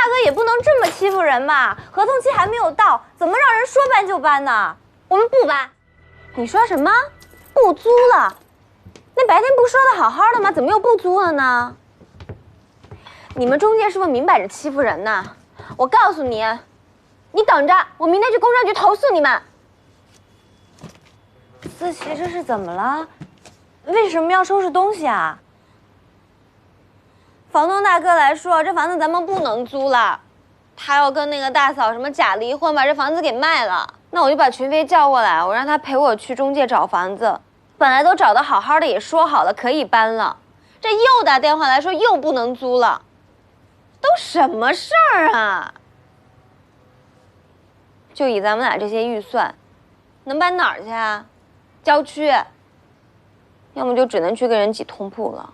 哥也不能这么欺负人嘛！合同期还没有到，怎么让人说搬就搬呢？我们不搬。你说什么？不租了？那白天不说的好好的吗？怎么又不租了呢？你们中介是不是明摆着欺负人呢？我告诉你，你等着，我明天去工商局投诉你们。思琪，这是怎么了？为什么要收拾东西啊？房东大哥来说，这房子咱们不能租了，他要跟那个大嫂什么假离婚，把这房子给卖了。那我就把群飞叫过来，我让他陪我去中介找房子。本来都找得好好的，也说好了可以搬了，这又打电话来说又不能租了，都什么事儿啊？就以咱们俩这些预算，能搬哪儿去啊？郊区，要么就只能去跟人挤通铺了。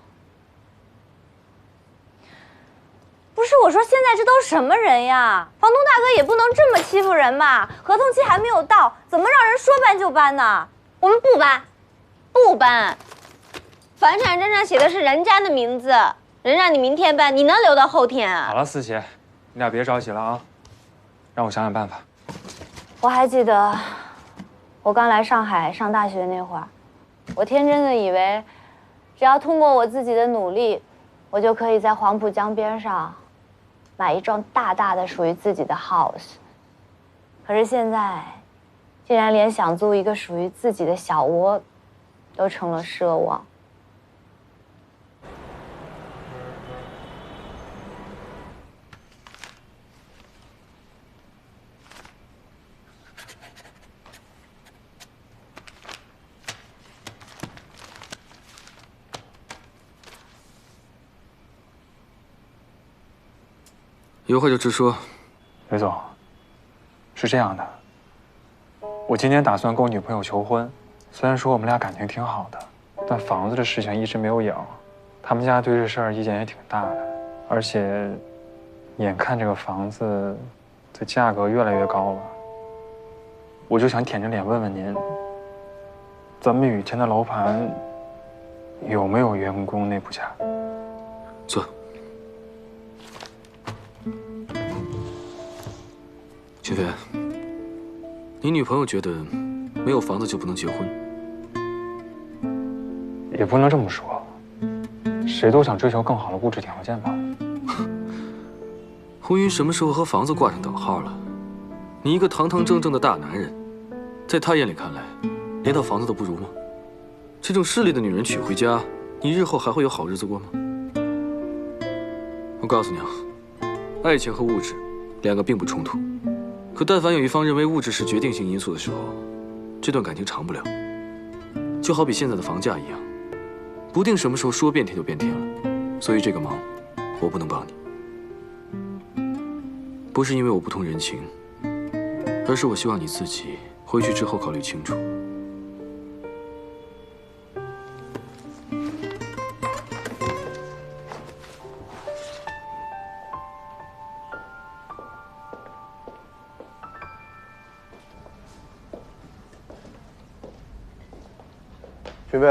不是我说，现在这都什么人呀？房东大哥也不能这么欺负人嘛！合同期还没有到，怎么让人说搬就搬呢？我们不搬，不搬。房产证上写的是人家的名字，人让你明天搬，你能留到后天啊？好了，思琪，你俩别着急了啊，让我想想办法。我还记得，我刚来上海上大学那会儿，我天真的以为，只要通过我自己的努力，我就可以在黄浦江边上买一幢大大的属于自己的 house。可是现在，竟然连想租一个属于自己的小窝，都成了奢望。有话就直说。刘总，是这样的，我今年打算跟我女朋友求婚，虽然说我们俩感情挺好的，但房子的事情一直没有影。他们家对这事儿意见也挺大的，而且眼看这个房子的价格越来越高了，我就想舔着脸问问您，咱们雨天的楼盘有没有员工内部价？坐。秦飞，你女朋友觉得没有房子就不能结婚？也不能这么说，谁都想追求更好的物质条件吧。婚姻什么时候和房子挂上等号了？你一个堂堂正正的大男人，在她眼里看来，连套房子都不如吗？这种势利的女人娶回家，你日后还会有好日子过吗？我告诉你啊，爱情和物质两个并不冲突。可但凡有一方认为物质是决定性因素的时候，这段感情长不了。就好比现在的房价一样，不定什么时候说变天就变天了。所以这个忙，我不能帮你。不是因为我不通人情，而是我希望你自己回去之后考虑清楚。学妹，